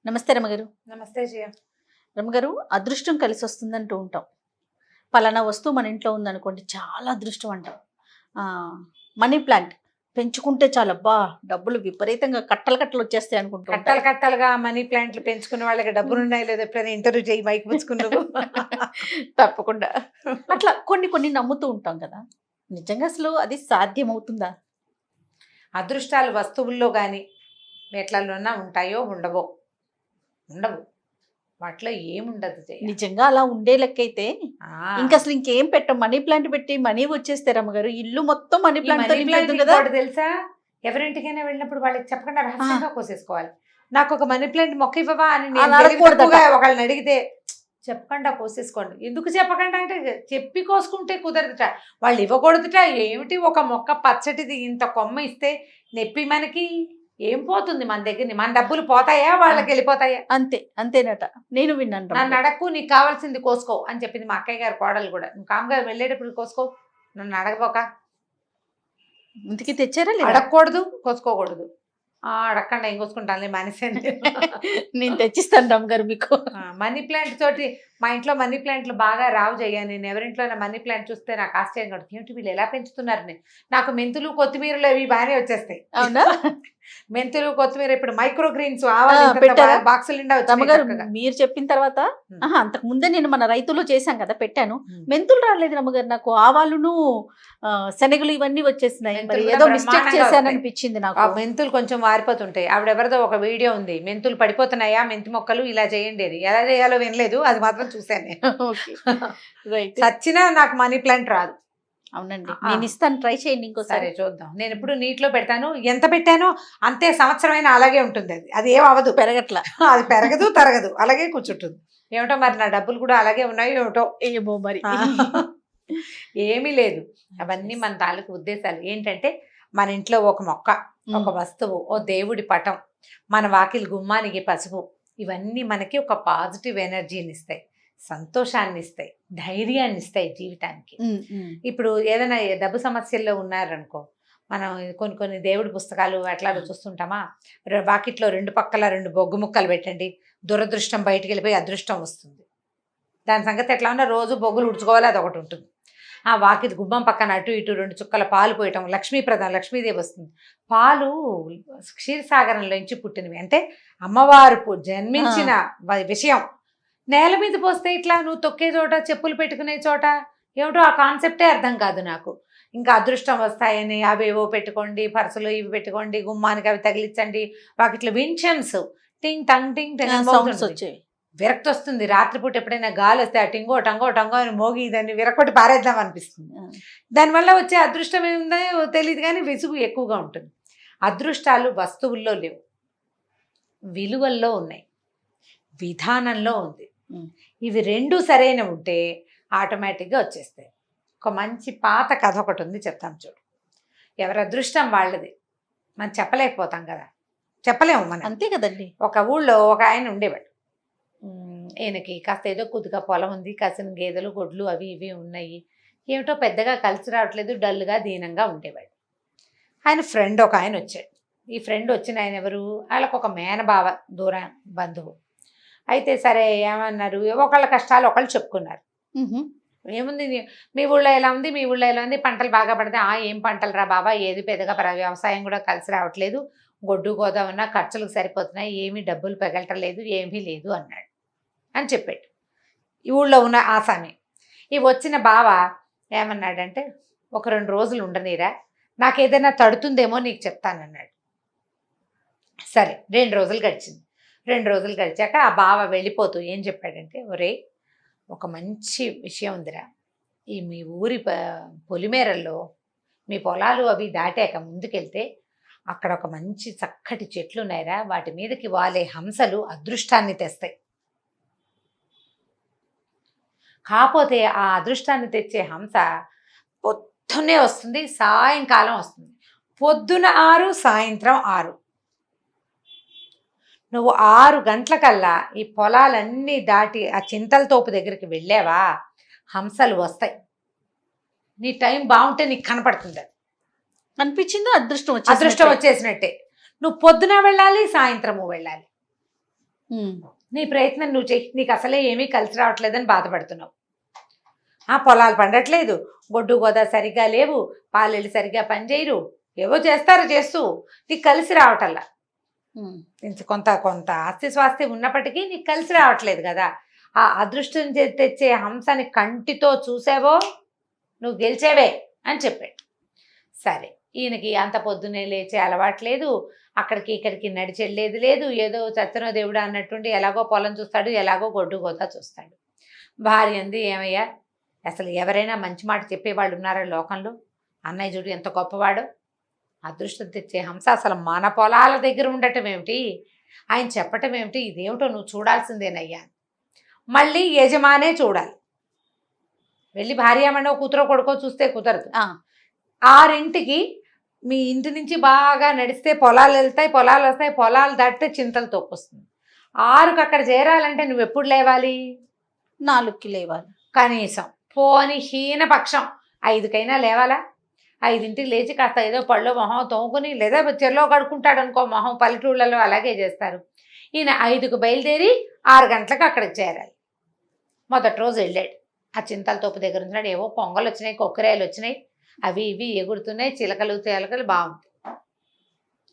నమస్తే రమగారు. నమస్తే జయ. రమగారు, అదృష్టం కలిసి వస్తుందంటూ ఉంటాం. పలానా వస్తువు మన ఇంట్లో ఉందనుకోండి, చాలా అదృష్టం అంటాం. మనీ ప్లాంట్ పెంచుకుంటే చాలా డబ్బులు విపరీతంగా కట్టలు కట్టలు వచ్చేస్తాయి అనుకుంటా. కట్టలు కట్టలుగా మనీ ప్లాంట్లు పెంచుకునే వాళ్ళకి డబ్బులు ఉన్నాయి లేదు, ఎప్పుడైనా ఇంటర్వ్యూ చేయి మైక్ పుచ్చుకున్నావు. తప్పకుండా. అట్లా కొన్ని కొన్ని నమ్ముతూ ఉంటాం కదా, నిజంగా అసలు అది సాధ్యమవుతుందా? అదృష్టాలు వస్తువుల్లో కానీ ఎట్లలోనా ఉంటాయో ఉండవో? ఉండవు, వాటిలో ఏముండదు జయ. నిజంగా అలా ఉండే లెక్కైతే ఇంకా అసలు ఇంకేం పెట్టం, మనీ ప్లాంట్ పెట్టి మనీ వచ్చేస్తే రమ్మగారు, ఇల్లు మొత్తం మనీ ప్లాంట్ కదా. తెలుసా, ఎవరింటికైనా వెళ్ళినప్పుడు వాళ్ళకి చెప్పకుండా రహస్యంగా కోసేసుకోవాలి. నాకు ఒక మనీ ప్లాంట్ మొక్క ఇవ్వవా అని ఒకళ్ళని అడిగితే చెప్పకుండా కోసేసుకోండి. ఎందుకు చెప్పకుండా అంటే చెప్పి కోసుకుంటే కుదరదుట, వాళ్ళు ఇవ్వకూడదుట. ఏమిటి ఒక మొక్క పచ్చటిది ఇంత కొమ్మ ఇస్తే నెప్పి మనకి ఏం పోతుంది మన దగ్గర? మన డబ్బులు పోతాయా, వాళ్ళకి వెళ్ళిపోతాయా? అంతేనట. నేను విన్నాను. నన్ను అడగకు, నీకు కావాల్సింది కోసుకో అని చెప్పింది మా అక్కయ్య గారు కోడలు కూడా. నువ్వు కామ్గా వెళ్ళేటప్పుడు కోసుకో, నన్ను అడగపోక. ఇంటికి తెచ్చారా? అడగకూడదు, కోసుకోకూడదు. అడగకుండా ఏం కోసుకుంటాను మనిషి. నేను తెచ్చిస్తాను రమ్మగారు మీకు. మనీ ప్లాంట్ తోటి మా ఇంట్లో మనీ ప్లాంట్లు బాగా రావు జయ్యా. నేను ఎవరింట్లో మనీ ప్లాంట్ చూస్తే నాకు ఆశ్చర్యం కడుతుంది. ఏమిటి వీళ్ళు ఎలా పెంచుతున్నారు? నేను నాకు మెంతులు కొత్తిమీరలు అవి బాగానే వచ్చేస్తాయి. అవునా? మెంతులు కొత్తిమీర ఇప్పుడు మైక్రో గ్రీన్స్ బాక్సులు నిండా రమ్మగారు. మీరు చెప్పిన తర్వాత అంతకు ముందే నేను మన రైతులు చేశాం కదా, పెట్టాను. మెంతులు రాలేదు రమ్మగారు, నాకు ఆవాలును శనగలు ఇవన్నీ వచ్చేసినాయి. మరి ఏదో మిస్టేక్ చేశాను అనిపించింది నాకు. మెంతులు కొంచెం వారిపోతుంటాయి. ఆవిడెవరిదో ఒక వీడియో ఉంది, మెంతులు పడిపోతున్నాయా మెంతి మొక్కలు ఇలా చేయండి అని. ఎలా చేయాలో వినలేదు, అది మాత్రం చూశాను నేను. చచ్చినా నాకు మనీ ప్లాంట్ రాదు. అవునండి, నేను ఇస్తాను, ట్రై చేయండి ఇంకోసారి. చూద్దాం. నేను ఎప్పుడు నీటిలో పెడతాను, ఎంత పెట్టానో అంతే, సంవత్సరమైనా అలాగే ఉంటుంది. అది ఏం అవ్వదు, పెరగట్లా. అది పెరగదు తరగదు, అలాగే కూర్చుంటుంది. ఏమిటో మరి నా డబ్బులు కూడా అలాగే ఉన్నాయి ఏమిటో. ఏమో మరి. ఏమీ లేదు, అవన్నీ మన తాలూకు ఉద్దేశాలు. ఏంటంటే మన ఇంట్లో ఒక మొక్క, ఒక వస్తువు, ఓ దేవుడి పటం, మన వాకిలి గుమ్మానికి పసుపు, ఇవన్నీ మనకి ఒక పాజిటివ్ ఎనర్జీని ఇస్తాయి, సంతోషాన్ని ఇస్తాయి, ధైర్యాన్ని ఇస్తాయి జీవితానికి. ఇప్పుడు ఏదైనా డబ్బు సమస్యల్లో ఉన్నారనుకో, మనం కొన్ని దేవుడి పుస్తకాలు అట్లా చూస్తుంటామా, వాకిట్లో రెండు పక్కల రెండు బొగ్గు ముక్కలు పెట్టండి, దురదృష్టం బయటికి వెళ్ళిపోయి అదృష్టం వస్తుంది. దాని సంగతి ఎట్లా ఉన్నా రోజు బొగ్గులు ఉడుచుకోవాలి, అది ఒకటి ఉంటుంది. ఆ వాకిలి గుమ్మం పక్కన అటు ఇటు రెండు చుక్కల పాలు పోయటం, లక్ష్మీప్రదం, లక్ష్మీదేవి వస్తుంది. పాలు క్షీరసాగరంలోంచి పుట్టినవి, అంటే అమ్మవారు జన్మించిన విషయం. నేల మీద పోస్తే ఇట్లా నువ్వు తొక్కే చోట, చెప్పులు పెట్టుకునే చోట, ఏమిటో ఆ కాన్సెప్టే అర్థం కాదు నాకు. ఇంకా అదృష్టం వస్తాయని అవేవో పెట్టుకోండి, పర్సులు ఇవి పెట్టుకోండి, గుమ్మానికి అవి తగిలించండి, వాకిట్లో వించన్స్ టింగ్ టంగ్ టింగ్ సౌండ్స్ వచ్చేవి. విరక్తి వస్తుంది. రాత్రిపూట ఎప్పుడైనా గాలి వస్తే ఆ టింగో టంగో టంగో అని మోగి దాన్ని విరక్కొట్టి పారేద్దాం అనిపిస్తుంది. దానివల్ల వచ్చే అదృష్టం ఏముందో తెలియదు, కానీ విసుగు ఎక్కువగా ఉంటుంది. అదృష్టాలు వస్తువుల్లో లేవు, విలువల్లో ఉన్నాయి, విధానంలో ఉంది. ఇవి రెండు సరైన ఉంటే ఆటోమేటిక్గా వచ్చేస్తాయి. ఒక మంచి పాత కథ ఒకటి ఉంది, చెప్తాం చూడు. ఎవరి అదృష్టం వాళ్ళది, మనం చెప్పలేకపోతాం కదా, చెప్పలేము మనం, అంతే కదండి. ఒక ఊళ్ళో ఒక ఆయన ఉండేవాడు. ఈయనకి కాస్త ఏదో కొద్దిగా పొలం ఉంది, కాసిన గేదెలు గొడ్లు అవి ఇవి ఉన్నాయి. ఏమిటో పెద్దగా కలిసి రావట్లేదు, డల్గా దీనంగా ఉండేవాడు. ఆయన ఫ్రెండ్ ఒక ఆయన వచ్చాడు. ఈ ఫ్రెండ్ వచ్చిన ఆయన ఎవరు? వాళ్ళకు ఒక మేనబావ, దూర బంధువు. అయితే సరే ఏమన్నారు, ఒకళ్ళ కష్టాలు ఒకళ్ళు చెప్పుకున్నారు. ఏముంది, మీ ఊళ్ళో ఎలా ఉంది, మీ ఊళ్ళో ఎలా ఉంది, పంటలు బాగా పడితే ఏం పంటలు రా బాబా, ఏది పెద్దగా వ్యవసాయం కూడా కలిసి రావట్లేదు, గొడ్డు గోదా ఉన్నా ఖర్చులకు సరిపోతున్నాయి, ఏమీ డబ్బులు పెగలటలేదు, ఏమీ లేదు అన్నాడు అని చెప్పాడు ఈ ఊళ్ళో ఉన్న ఆసామి. ఈ వచ్చిన బావ ఏమన్నాడంటే, ఒక 2 రోజులు ఉండనీరా, నాకు ఏదైనా తడుతుందేమో నీకు చెప్తానన్నాడు. సరే 2 రోజులు గడిచింది. 2 రోజులు గడిచాక ఆ బావ వెళ్ళిపోతూ ఏం చెప్పాడంటే, ఒరే ఒక మంచి విషయం ఉందిరా, ఈ మీ ఊరి పొలిమేరల్లో మీ పొలాలు అవి దాటాక ముందుకెళ్తే అక్కడ ఒక మంచి చక్కటి చెట్లు ఉన్నాయిరా, వాటి మీదకి వాలే హంసలు అదృష్టాన్ని తెస్తాయి. కాకపోతే ఆ అదృష్టాన్ని తెచ్చే హంస పొద్దున్నే వస్తుంది, సాయంకాలం వస్తుంది. పొద్దున 6, సాయంత్రం 6. నువ్వు 6 గంటలకల్లా ఈ పొలాలన్నీ దాటి ఆ చింతల తోపు దగ్గరికి వెళ్ళావా, హంసలు వస్తాయి. నీ టైం బాగుంటే నీకు కనపడుతుంది. అనిపించిందో అదృష్టం వచ్చేసినట్టే. నువ్వు పొద్దున వెళ్ళాలి, సాయంత్రము వెళ్ళాలి. నీ ప్రయత్నం నువ్వు చెయ్యి, నీకు అసలే ఏమీ కలిసి రావట్లేదని బాధపడుతున్నావు. పొలాలు పండట్లేదు, గొడ్డు గోదా సరిగ్గా లేవు, పాలెళ్ళు సరిగ్గా పనిచేయరు, ఏవో చేస్తూ నీకు కలిసి రావటల్లా. కొంత కొంత ఆస్తి స్వాస్తి ఉన్నప్పటికీ నీకు కలిసి రావట్లేదు కదా. ఆ అదృష్టం తెచ్చే హంసని కంటితో చూసావో నువ్వు గెలిచేవే అని చెప్పాడు. సరే, ఈయనకి అంత పొద్దున్నే లేచే అలవాటు లేదు, అక్కడికి ఇక్కడికి నడిచెళ్ళేది లేదు, ఏదో చచ్చనో దేవుడు అన్నట్టుండి ఎలాగో పొలం చూస్తాడు, ఎలాగో గొడ్డు గోతా చూస్తాడు. భార్య అంది, ఏమయ్యా అసలు ఎవరైనా మంచి మాట చెప్పేవాళ్ళు ఉన్నారా లోకంలో? అన్నయ్య చూడు ఎంత గొప్పవాడు, అదృష్టం తెచ్చే హంస అసలు మన పొలాల దగ్గర ఉండటం ఏమిటి, ఆయన చెప్పటం ఏమిటి, ఇదేమిటో నువ్వు చూడాల్సిందేనయ్యా. మళ్ళీ యజమానే చూడాలి, వెళ్ళి భార్యామణో కూతురో కొడుకో చూస్తే కుదరదు. 6ంటికి మీ ఇంటి నుంచి బాగా నడిస్తే పొలాలు వెళ్తాయి, పొలాలు వస్తాయి, పొలాలు దాటితే చింతలు తొక్కొస్తుంది. 6కి అక్కడ చేరాలంటే నువ్వు ఎప్పుడు లేవాలి? 4కి లేవాలి కనీసం. పోని హీనపక్షం 5కైనా లేవాలా? 5ంటికి లేచి కాస్త ఏదో పళ్ళు మొహం తోముకుని, లేదా చెల్లో కడుక్కుంటాడు అనుకో మొహం, పల్లెటూళ్ళలో అలాగే చేస్తారు. ఈయన 5కు బయలుదేరి 6 గంటలకు అక్కడికి చేరాలి. మొదటి రోజు వెళ్ళాడు, ఆ చింతల తోపు దగ్గర ఉన్నాడు. ఏవో కొంగలు వచ్చినాయి, కొక్కరాయలు వచ్చినాయి, అవి ఇవి ఎగురుతున్నాయి, చిలకలు తేలకలు బాగుంది.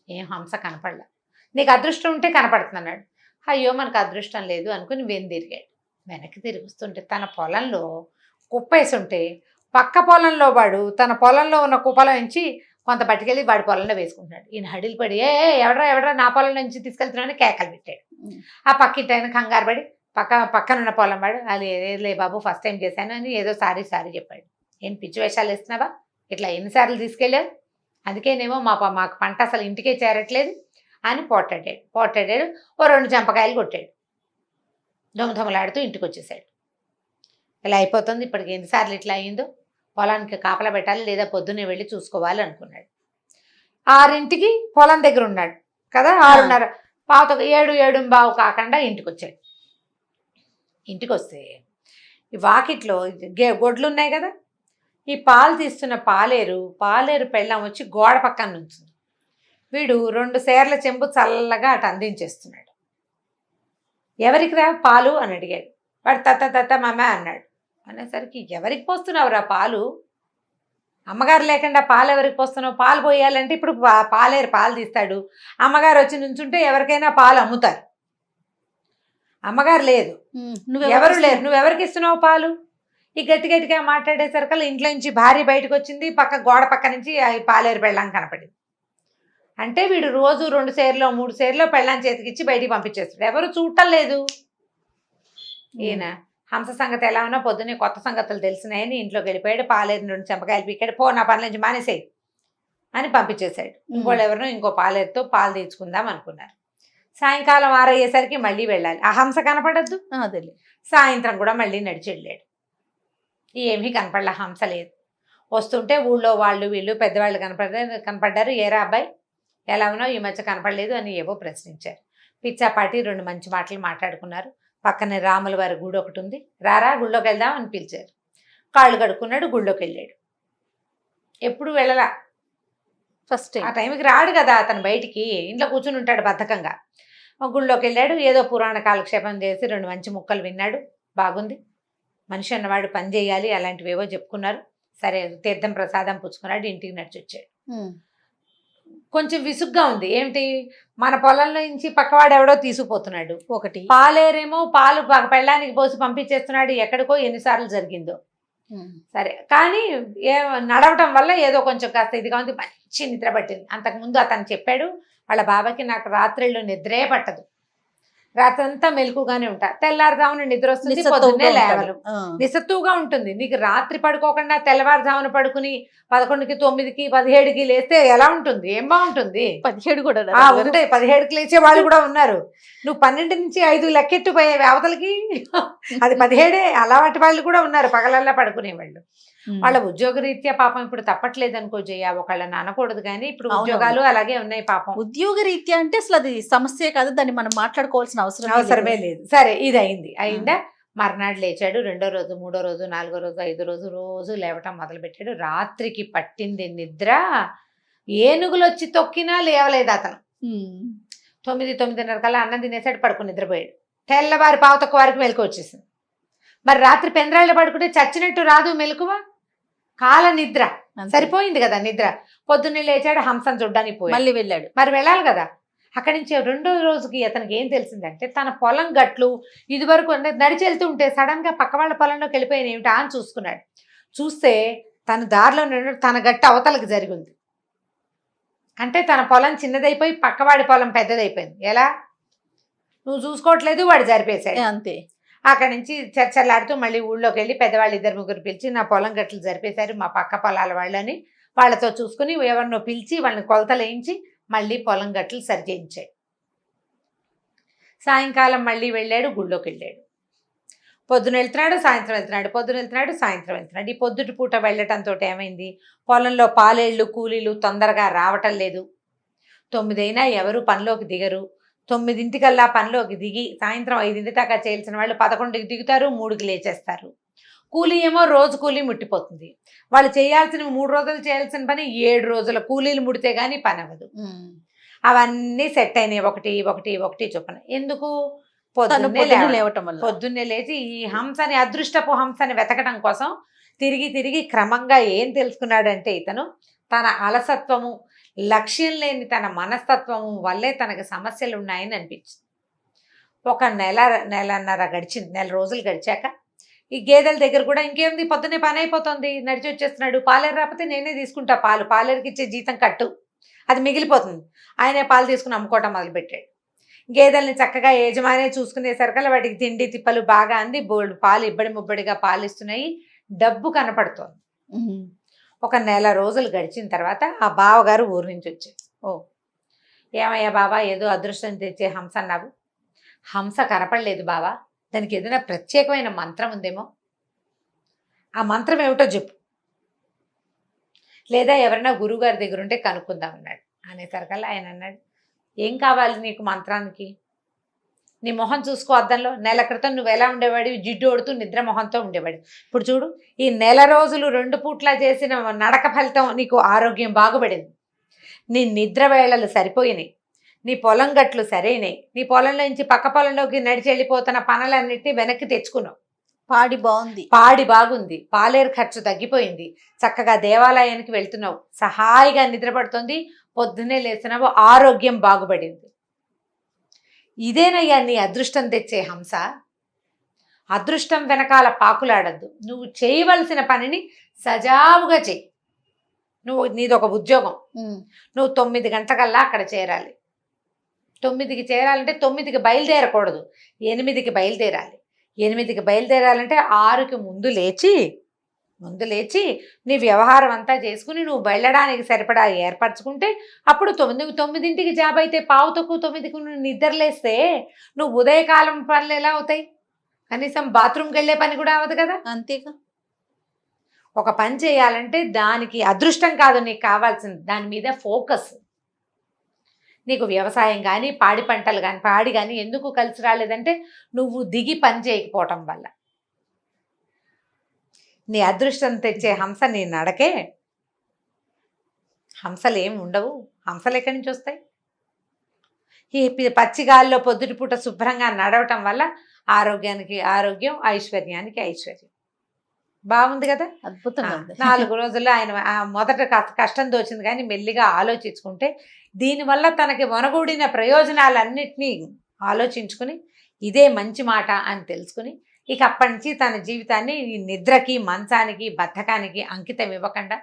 ఏం హంస కనపడలా. నీకు అదృష్టం ఉంటే కనపడుతున్నాడు. అయ్యో మనకు అదృష్టం లేదు అనుకుని తిరిగాడు. వెనక్కి తిరిగి వస్తుంటే తన పొలంలో కుప్పేసుంటే పక్క పొలంలో వాడు తన పొలంలో ఉన్న కుప్పలో నుంచి కొంత పట్టుకెళ్ళి వాడి పొలంలో వేసుకుంటున్నాడు. ఈయన హడిలు పడి ఎవడరా నా పొలం నుంచి తీసుకెళ్తున్నాడని కేకలు పెట్టాడు. ఆ పక్కింటి ఆయన కంగారు పడి పక్కనున్న పొలం వాడు, అది ఏదేలే బాబు ఫస్ట్ టైం చేశాను అని ఏదో సారీ చెప్పాడు. ఏం పిచ్చి వేషాలు వేస్తున్నావా, ఇట్లా ఎన్నిసార్లు తీసుకెళ్ళావు, అందుకేనేమో మాకు పంట అసలు ఇంటికే చేరట్లేదు అని పోటాడాడు. ఓ 2 చెంపకాయలు కొట్టాడు. దొమదొమలాడుతూ ఇంటికి వచ్చేసాడు. ఇలా అయిపోతుంది, ఇప్పటికి ఎన్నిసార్లు ఇట్లా అయ్యిందో, పొలానికి కాపలా పెట్టాలి లేదా పొద్దున్నే వెళ్ళి చూసుకోవాలి అనుకున్నాడు. 6ంటికి పొలం దగ్గర ఉన్నాడు కదా, 6:30 7:15 కాకుండా ఇంటికి వచ్చాడు. ఇంటికి వస్తే ఈ వాకిట్లో గొడ్లు ఉన్నాయి కదా, ఈ పాలు తీస్తున్న పాలేరు పెళ్ళాం వచ్చి గోడ పక్కన నుంచింది. వీడు 2 సేర్ల చెంబు చల్లగా అటు అందించేస్తున్నాడు. ఎవరికి రా పాలు అని అడిగాడు. వాడు తత్త మమ్మ అన్నాడు. అనేసరికి ఎవరికి పోస్తున్నావురా పాలు, అమ్మగారు లేకుండా పాలు ఎవరికి పోస్తున్నావు, పాలు పోయాలంటే ఇప్పుడు పాలేరు పాలు తీస్తాడు, అమ్మగారు వచ్చి నుంచుంటే ఎవరికైనా పాలు అమ్ముతారు. అమ్మగారు లేదు, ఎవరు లేరు, నువ్వెవరికి ఇస్తున్నావు పాలు? ఈ గట్టిగా మాట్లాడేసరికల్లా ఇంట్లో నుంచి భార్య బయటకు వచ్చింది, గోడ పక్క నుంచి పాలేరు పెళ్ళాం కనపడింది. అంటే వీడు రోజు 2 సేర్లో 3 సేర్లో పెళ్ళాం చేతికిచ్చి బయటికి పంపించేస్తాడు, ఎవరు చూడటం లేదు. ఈయన హంస సంగతి ఎలా ఉన్నా పొద్దున్నే కొత్త సంగతులు తెలిసినాయని ఇంట్లోకి వెళ్ళిపోయాడు. పాలేరు 2 చెంపకాయలు పీకాడు. పో నా పని నుంచి మానేసేయి అని పంపించేశాడు. ఇంకోళ్ళు ఎవరినో ఇంకో పాలేరుతో పాలు తీర్చుకుందాం అనుకున్నారు. సాయంకాలం 6 అయ్యేసరికి మళ్ళీ వెళ్ళాలి. ఆ హంస కనపడద్దు. సాయంత్రం కూడా మళ్ళీ నడిచి వెళ్ళాడు. ఏమీ కనపడలే, హంస లేదు. వస్తుంటే ఊళ్ళో వాళ్ళు వీళ్ళు పెద్దవాళ్ళు కనపడ్డారు. ఏరా అబ్బాయి ఎలా ఉన్నావు, ఈ మధ్య కనపడలేదు అని ఏవో ప్రశ్నించారు. పిచ్చాపాటి 2 మంచి మాటలు మాట్లాడుకున్నారు. పక్కనే రాముల వారి గుడి ఒకటి ఉంది, రారా గుళ్ళోకి వెళ్దాం అని పిలిచారు. కాళ్ళు కడుక్కున్నాడు, గుళ్ళోకి వెళ్ళాడు. ఎప్పుడు వెళ్ళలా, ఫస్ట్ ఆ టైంకి రాడు కదా అతను, బయటికి ఇంట్లో కూర్చుని ఉంటాడు బద్ధకంగా. గుళ్ళోకి వెళ్ళాడు, ఏదో పురాణ కాలక్షేపం చేసి 2 మంచి ముక్కలు విన్నాడు. బాగుంది, మనిషి అన్నవాడు పని చేయాలి, అలాంటివేవో చెప్పుకున్నారు. సరే తీర్థం ప్రసాదం పుచ్చుకున్నాడు, ఇంటికి నడిచి వచ్చాడు. కొంచెం విసుగ్గా ఉంది. ఏమిటి, మన పొలంలో నుంచి పక్కవాడు ఎవడో తీసుకుపోతున్నాడు, ఒకటి పాలేరేమో పాలు పెళ్ళానికి పోసి పంపించేస్తున్నాడు, ఎక్కడికో ఎన్నిసార్లు జరిగిందో. సరే కానీ నడవటం వల్ల ఏదో కొంచెం కాస్త ఇదిగా ఉంది, మంచి నిద్ర పట్టింది. అంతకుముందు అతను చెప్పాడు వాళ్ళ బాబాకి, నాకు రాత్రిళ్ళు నిద్రే పట్టదు, రాత్రంతా మెలకుగానే ఉంటా, తెల్లారుజామున నిద్ర వస్తుంది, పొద్దున్నే లేవలు, నిస్సత్తుగా ఉంటుంది. నీకు రాత్రి పడుకోకుండా తెల్లవారుజామున పడుకుని 11కి 9కి 17కి లేస్తే ఎలా ఉంటుంది, ఏం బాగుంటుంది. 17 కూడా ఉంటాయి, 17కి లేచే వాళ్ళు కూడా ఉన్నారు. నువ్వు 12 నుంచి 5 లెక్కెట్టిపోయే అవతలకి అది 17 అలాంటి వాళ్ళు కూడా ఉన్నారు, పగలల్లా పడుకునే వాళ్ళు. వాళ్ళ ఉద్యోగరీత్యా పాపం ఇప్పుడు తప్పట్లేదు అనుకో జయ, ఒకళ్ళని అనకూడదు కానీ ఇప్పుడు ఉద్యోగాలు అలాగే ఉన్నాయి పాపం. ఉద్యోగరీత్యా అంటే అసలు అది సమస్యే కాదు, దాన్ని మనం మాట్లాడుకోవాల్సిన అవసరమే లేదు. సరే ఇది అయిందా. మర్నాడు లేచాడు. 2వ రోజు 3వ రోజు 4వ రోజు 5వ రోజు రోజు లేవటం మొదలుపెట్టాడు. రాత్రికి పట్టింది నిద్ర, ఏనుగులు వచ్చి తొక్కినా లేవలేదు అతను. 9:30 కల్లా అన్నం తినేసాడు, పడుకుని నిద్రపోయాడు. తెల్లవారి పావుతొక్క వారికి మెలకు వచ్చేసింది. మరి రాత్రి పెందరాళ్ళు పడుకుంటే చచ్చినట్టు రాదు మెలకువ, కాల నిద్ర అంతే. సరిపోయింది కదా నిద్ర. పొద్దున్నే లేచాడు, హంసను చూడ్డానికి పోయాడు. మళ్ళీ వెళ్ళాడు. మరి వెళ్ళాలి కదా. అక్కడి నుంచి రెండో రోజుకి అతనికి ఏం తెలిసిందంటే తన పొలం గట్లు ఇదివరకు నడిచి వెళ్తూ ఉంటే సడన్ గా పక్క వాళ్ళ పొలంలోకి వెళ్ళిపోయిన ఏమిటా అని చూసుకున్నాడు. చూస్తే తన దారిలో తన గట్టు అవతలకి జరిగింది. అంటే తన పొలం చిన్నదైపోయి పక్కవాడి పొలం పెద్దదైపోయింది. ఎలా? నువ్వు చూసుకోవట్లేదు, వాడు జరిపేశాడు. అంతే. అక్కడి నుంచి చర్చలాడుతూ మళ్ళీ ఊళ్ళోకి వెళ్ళి పెద్దవాళ్ళు 2-3 పిలిచి నా పొలం గట్లు జరిపేశారు మా పక్క పొలాల వాళ్ళని, వాళ్ళతో చూసుకుని ఎవరినో పిలిచి వాళ్ళని కొలతలు వేయించి మళ్ళీ పొలం గట్లు సరి చేయించాడు. సాయంకాలం మళ్ళీ వెళ్ళాడు, గుళ్ళోకి వెళ్ళాడు. పొద్దున వెళ్తున్నాడు, సాయంత్రం వెళ్తున్నాడు, పొద్దున వెళ్తున్నాడు, సాయంత్రం వెళ్తున్నాడు. ఈ పొద్దుటి పూట వెళ్ళటంతో ఏమైంది, పొలంలో పాలేళ్ళు కూలీలు తొందరగా రావటం లేదు. 9 అయినా ఎవరు పనిలోకి దిగరు. 9 పనిలోకి దిగి సాయంత్రం 5 దాకా చేయాల్సిన వాళ్ళు 11కి దిగుతారు, 3కి లేచేస్తారు. కూలీ ఏమో రోజు కూలీ ముట్టిపోతుంది. వాళ్ళు చేయాల్సిన 3 రోజులు చేయాల్సిన పని 7 రోజుల కూలీలు ముడితే గానీ పని అవ్వదు. అవన్నీ సెట్ అయినాయి, ఒకటి చొప్పున. ఎందుకు? పొద్దున్నే లేచి ఈ హంసని, అదృష్టపు హంసని వెతకడం కోసం తిరిగి క్రమంగా ఏం తెలుసుకున్నాడంటే ఇతను తన అలసత్వము, లక్ష్యం లేని తన మనస్తత్వము వల్లే తనకు సమస్యలు ఉన్నాయని అనిపించింది. ఒక నెలన్నర గడిచింది. 1 నెల రోజులు గడిచాక ఈ గేదెల దగ్గర కూడా ఇంకేముంది, పొద్దున్నే పని అయిపోతుంది, నడిచి వచ్చేస్తున్నాడు. పాలేరు రాకపోతే నేనే తీసుకుంటా పాలు, పాలేరుకి ఇచ్చే జీతం కట్టు, అది మిగిలిపోతుంది. ఆయనే పాలు తీసుకుని అమ్ముకోవటం మొదలుపెట్టాడు. గేదెల్ని చక్కగా యజమానే చూసుకునేసరికల్లా వాటికి తిండి తిప్పలు బాగా అంది, బోల్డ్ పాలు ఇబ్బడి ముబ్బడిగా పాలు ఇస్తున్నాయి, డబ్బు కనపడుతోంది. ఒక 1 నెల రోజులు గడిచిన తర్వాత ఆ బావగారు ఊరు నుంచి వచ్చారు. ఏమయ్యా బాబా, ఏదో అదృష్టం తెచ్చే హంస అన్నావు, హంస కనపడలేదు బావా, దానికి ఏదైనా ప్రత్యేకమైన మంత్రం ఉందేమో, ఆ మంత్రం ఏమిటో చెప్పు, లేదా ఎవరైనా గురువుగారి దగ్గర ఉంటే కనుక్కుందాం అన్నాడు. అనేసరికల్లా ఆయన అన్నాడు, ఏం కావాలి నీకు మంత్రానికి? నీ మొహం చూసుకో అద్దంలో. 1 నెల క్రితం నువ్వు ఎలా ఉండేవాడివి, జిడ్డు ఓడుతూ నిద్ర మొహంతో ఉండేవాడు. ఇప్పుడు చూడు, ఈ 1 నెల రోజులు 2 పూట్ల చేసిన నడక ఫలితం నీకు ఆరోగ్యం బాగుపడింది, నీ నిద్ర వేళలు సరిపోయినాయి, నీ పొలం గట్లు సరైనవి, నీ పొలంలో నుంచి పక్క పొలంలోకి నడిచి వెళ్ళిపోతున్న పనులన్నిటినీ వెనక్కి తెచ్చుకున్నావు, పాడి బాగుంది, పాలేరు ఖర్చు తగ్గిపోయింది, చక్కగా దేవాలయానికి వెళ్తున్నావు, సహాయిగా నిద్రపడుతుంది, పొద్దున్నే లేస్తున్నావు, ఆరోగ్యం బాగుపడింది. ఇదేనయ్యా నీ అదృష్టం తెచ్చే హంస. అదృష్టం వెనకాల పాకులాడద్దు, నువ్వు చేయవలసిన పనిని సజావుగా చెయ్యి. నీదొక ఉద్యోగం, నువ్వు 9 గంటలకల్లా అక్కడ చేరాలి. 9కి చేరాలంటే 9కి బయలుదేరకూడదు, 8కి బయలుదేరాలి. 8కి బయలుదేరాలంటే 6కి ముందు లేచి నీ వ్యవహారం అంతా చేసుకుని నువ్వు వెళ్ళడానికి సరిపడా ఏర్పరచుకుంటే అప్పుడు 9కి జాబ్ అయితే 8:45 నువ్వు నిద్రలేస్తే నువ్వు ఉదయకాలం పనులు ఎలా అవుతాయి? కనీసం బాత్రూమ్కి వెళ్ళే పని కూడా అవ్వదు కదా. అంతేగా. ఒక పని చేయాలంటే దానికి అదృష్టం కాదు నీకు కావాల్సింది, దాని మీద ఫోకస్. నీకు వ్యవసాయం కానీ పాడి పంటలు కానీ పాడి కానీ ఎందుకు కలిసి రాలేదంటే నువ్వు దిగి పని చేయకపోవటం వల్ల. నీ అదృష్టం తెచ్చే హంస నీ నడకే. హంసలు ఏమి ఉండవు, హంసలు ఎక్కడి నుంచి వస్తాయి? ఈ పచ్చిగాల్లో పొద్దుటిపూట శుభ్రంగా నడవటం వల్ల ఆరోగ్యానికి ఆరోగ్యం, ఐశ్వర్యానికి ఐశ్వర్యం. బాగుంది కదా, అద్భుతంగా. 4 రోజుల్లో ఆయన మొదట కష్టం తోచింది కానీ మెల్లిగా ఆలోచించుకుంటే దీనివల్ల తనకి వనగూడిన ప్రయోజనాలన్నిటినీ ఆలోచించుకుని ఇదే మంచి మాట అని తెలుసుకుని ఇక అప్పటి నుంచి తన జీవితాన్ని ఈ నిద్రకి, మంచానికి, బద్ధకానికి అంకితం ఇవ్వకుండా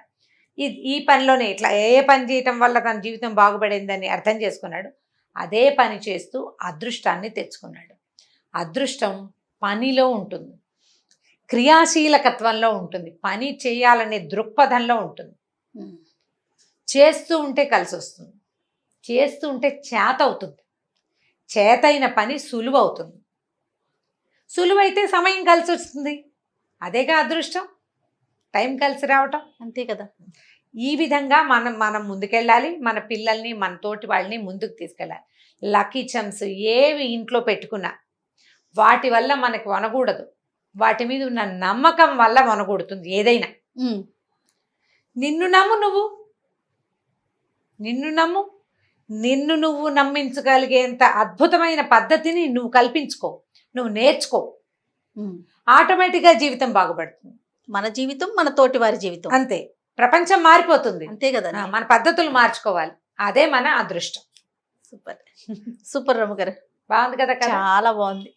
ఈ పనిలోనే ఇట్లా ఏ పని చేయటం వల్ల తన జీవితం బాగుపడిందని అర్థం చేసుకున్నాడు. అదే పని చేస్తూ అదృష్టాన్ని తెచ్చుకున్నాడు. అదృష్టం పనిలో ఉంటుంది, క్రియాశీలకత్వంలో ఉంటుంది, పని చేయాలనే దృక్పథంలో ఉంటుంది. చేస్తూ ఉంటే కలిసి వస్తుంది, చేస్తూ ఉంటే చేత అవుతుంది, చేతైన పని సులువు అవుతుంది, సులువైతే సమయం కలిసి వస్తుంది. అదేగా అదృష్టం, టైం కలిసి రావటం. అంతే కదా. ఈ విధంగా మనం ముందుకెళ్ళాలి, మన పిల్లల్ని మన తోటి వాళ్ళని ముందుకు తీసుకెళ్ళాలి. లక్కీ చమ్స్ ఏవి ఇంట్లో పెట్టుకున్నా వాటి వల్ల మనకి వనకూడదు, వాటి మీద ఉన్న నమ్మకం వల్ల వనకూడుతుంది ఏదైనా. నిన్ను నమ్ము, నిన్ను నమ్ము, నిన్ను నువ్వు నమ్మించగలిగేంత అద్భుతమైన పద్ధతిని నువ్వు కల్పించుకో, నువ్వు నేర్చుకో, ఉమ్. ఆటోమేటిక్గా జీవితం బాగుపడుతుంది. మన జీవితం మన తోటి వారి జీవితం అంతే, ప్రపంచం మారిపోతుంది. అంతే కదా. మన పద్ధతులు మార్చుకోవాలి, అదే మన అదృష్టం. సూపర్ సూపర్ రమ్మ గారు, బాగుంది కదా కథ? చాలా బాగుంది.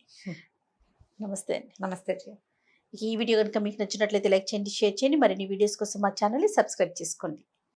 నమస్తే అండి. నమస్తే జీ. ఈ వీడియో కనుక మీకు నచ్చినట్లయితే లైక్ చేయండి, షేర్ చేయండి. మరిన్ని వీడియోస్ కోసం మా ఛానల్ని సబ్స్క్రైబ్ చేసుకోండి.